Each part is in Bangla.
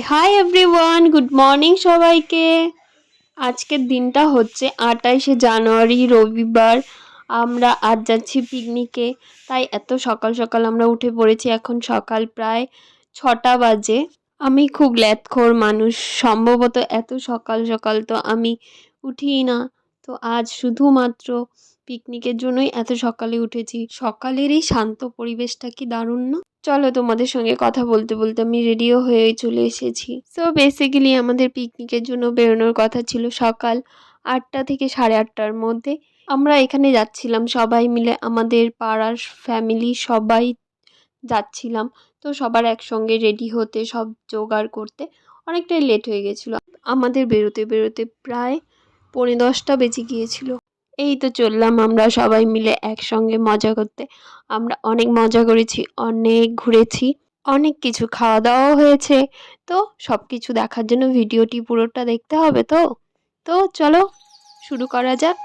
হাই এভরিওয়ান, গুড মর্নিং সবাইকে। আজকের দিনটা হচ্ছে 28শে জানুয়ারি, রবিবার। আমরা আজ যাচ্ছি পিকনিকে, তাই এত সকাল সকাল আমরা উঠে পড়েছি। এখন সকাল প্রায় 6টা বাজে। আমি খুব ল্যাদখোর মানুষ, সম্ভবত এত সকাল সকাল তো আমি উঠিই না। তো আজ শুধুমাত্র পিকনিকের জন্যই এত সকালে উঠেছি। সকালের এই শান্ত পরিবেশটা কি দারুণ না? চলো, তোমাদের সঙ্গে কথা বলতে বলতে আমি রেডিও হয়ে চলে এসেছি। সো বেসিক্যালি আমাদের পিকনিকের জন্য বেরোনোর কথা ছিল সকাল 8টা থেকে 8:30টার মধ্যে। আমরা এখানে যাচ্ছিলাম সবাই মিলে, আমাদের পাড়ার ফ্যামিলি সবাই যাচ্ছিলাম। তো সবার একসঙ্গে রেডি হতে, সব জোগাড় করতে অনেকটাই লেট হয়ে গেছিলো। আমাদের বেরোতে বেরোতে প্রায় 10:45 বেজে গিয়েছিল। এই তো চললাম আমরা সবাই মিলে একসঙ্গে মজা করতে। আমরা অনেক মজা করেছি, অনেক ঘুরেছি, অনেক কিছু খাওয়া দাওয়াও হয়েছে। তো সব কিছু দেখার জন্য ভিডিওটি পুরোটা দেখতে হবে। তো চলো শুরু করা যাক।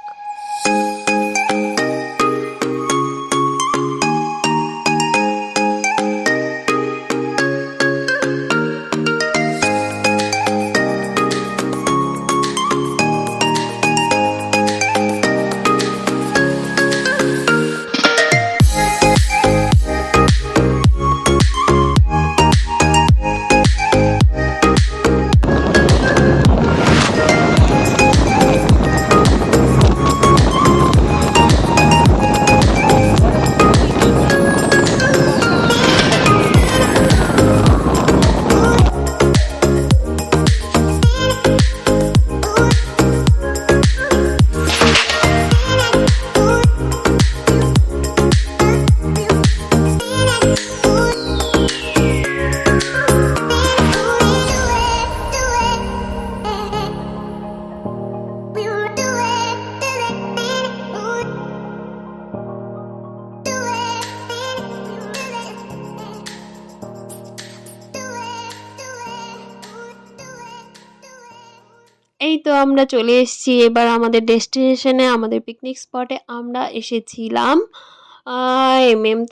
এই তো আমরা চলে এসেছি এবার আমাদের ডেস্টিনেশনে, আমাদের পিকনিক স্পটে। আমরা এসেছিলাম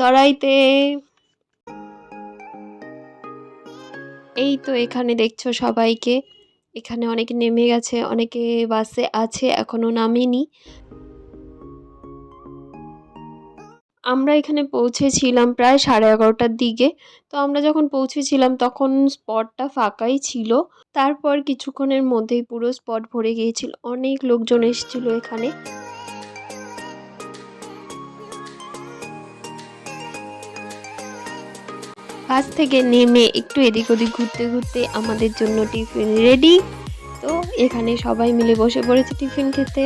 তরাইতে। এই তো এখানে দেখছো সবাইকে, এখানে অনেকে নেমে গেছে, অনেকে বাসে আছে এখনো নামেনি। আমরা এখানে পৌঁছেছিলাম প্রায় 11:30টার দিকে। তো আমরা যখন পৌঁছেছিলাম তখন স্পটটা ফাঁকাই ছিল। তারপর কিছুক্ষণের মধ্যেই পুরো স্পট ভরে গিয়েছিল, অনেক লোকজন এসেছিল এখানে। বাস থেকে নেমে একটু এদিক ওদিক ঘুরতে ঘুরতে আমাদের জন্য টিফিন রেডি। তো এখানে সবাই মিলে বসে পড়েছে টিফিন খেতে।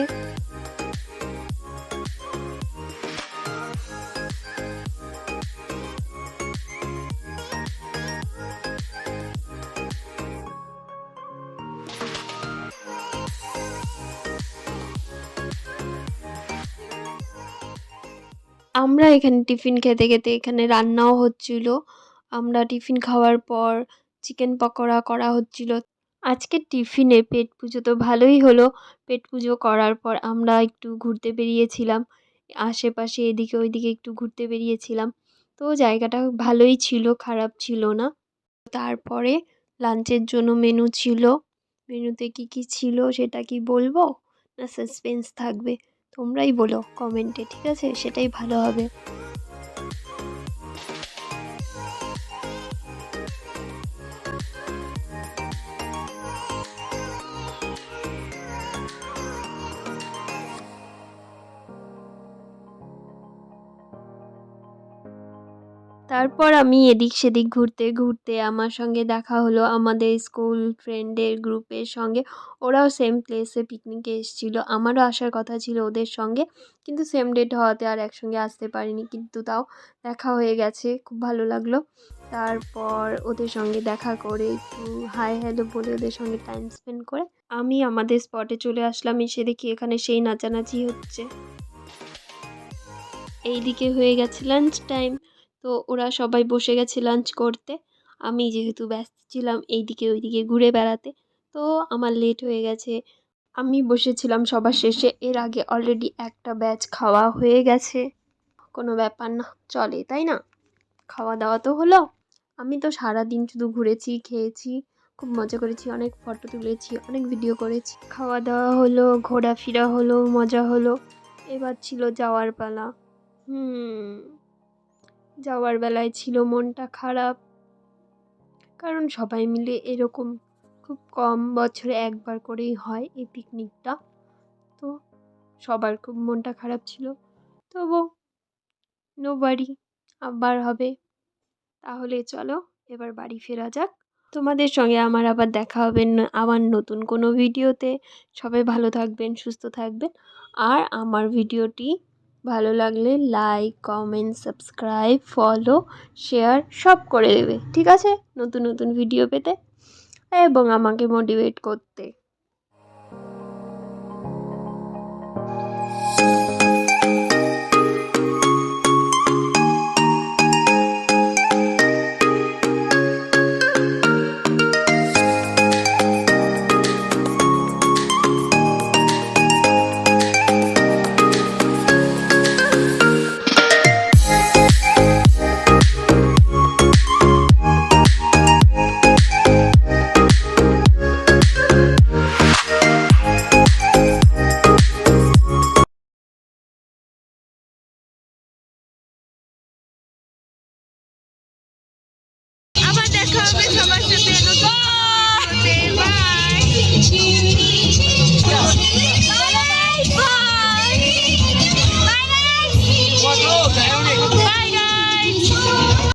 আমরা এখানে টিফিন খেতে খেতে এখানে রান্নাও হচ্ছিল। আমরা টিফিন খাওয়ার পর চিকেন পকোড়া করা হচ্ছিল। আজকের টিফিনে পেট পুজো তো ভালোই হলো। পেট পুজো করার পর আমরা একটু ঘুরতে বেরিয়েছিলাম, আশেপাশে এদিকে ওইদিকে একটু ঘুরতে বেরিয়েছিলাম। তো জায়গাটা ভালোই ছিল, খারাপ ছিল না। তারপরে লাঞ্চের জন্য মেনু ছিল। মেনুতে কি কি ছিল সেটা কি বলবো, না সাসপেন্স থাকবে? তোমরাই বলো কমেন্টে, ঠিক আছে? সেটাই ভালো হবে। তারপর আমি এদিক সেদিক ঘুরতে ঘুরতে আমার সঙ্গে দেখা হলো আমাদের স্কুল ফ্রেন্ডের গ্রুপের সঙ্গে। ওরাও সেম প্লেসে পিকনিকে এসেছিলো, আমারও আসার কথা ছিল ওদের সঙ্গে, কিন্তু সেম ডেট হওয়াতে আর একসঙ্গে আসতে পারিনি। কিন্তু তাও দেখা হয়ে গেছে, খুব ভালো লাগলো। তারপর ওদের সঙ্গে দেখা করে একটু হাই হ্যালো বলে ওদের সঙ্গে টাইম স্পেন্ড করে আমি আমাদের স্পটে চলে আসলাম। এসে দেখি এখানে সেই নাচানাচি হচ্ছে। এইদিকে হয়ে গেছে লাঞ্চ টাইম। তো ওরা সবাই বসে গেছে লাঞ্চ করতে। আমি যেহেতু ব্যস্ত ছিলাম এইদিকে ওইদিকে ঘুরে বেড়াতে, তো আমার লেট হয়ে গেছে। আমি বসেছিলাম সবার শেষে, এর আগে অলরেডি একটা ব্যাচ খাওয়া হয়ে গেছে। কোনো ব্যাপার না, চলে, তাই না? খাওয়া দাওয়া তো হলো। আমি তো সারাদিন শুধু ঘুরেছি, খেয়েছি, খুব মজা করেছি, অনেক ফটো তুলেছি, অনেক ভিডিও করেছি, খাওয়া দাওয়া হলো, ঘোরাফেরা হলো, মজা হলো। এবার ছিল যাওয়ার পালা। যাওয়ার বেলায় ছিল মনটা খারাপ, কারণ সবাই মিলে এরকম খুব কম বছরে একবার করেই হয় এই পিকনিকটা। তো সবার খুব মনটা খারাপ ছিল, তবু নো ওয়ারি, আবার হবে। তাহলে চলো এবার বাড়ি ফেরা যাক। তোমাদের সঙ্গে আমার আবার দেখা হবে আমার নতুন কোনো ভিডিওতে। সবাই ভালো থাকবেন, সুস্থ থাকবেন। আর আমার ভিডিওটি ভালো লাগলে like, comment, subscribe, follow, share সব করে দেবে, ঠিক আছে, নতুন নতুন ভিডিও পেতে এবং আমাকে মোটিভেট করতে। আবার দেখা হবে সবার সাথে নতুন। বাই।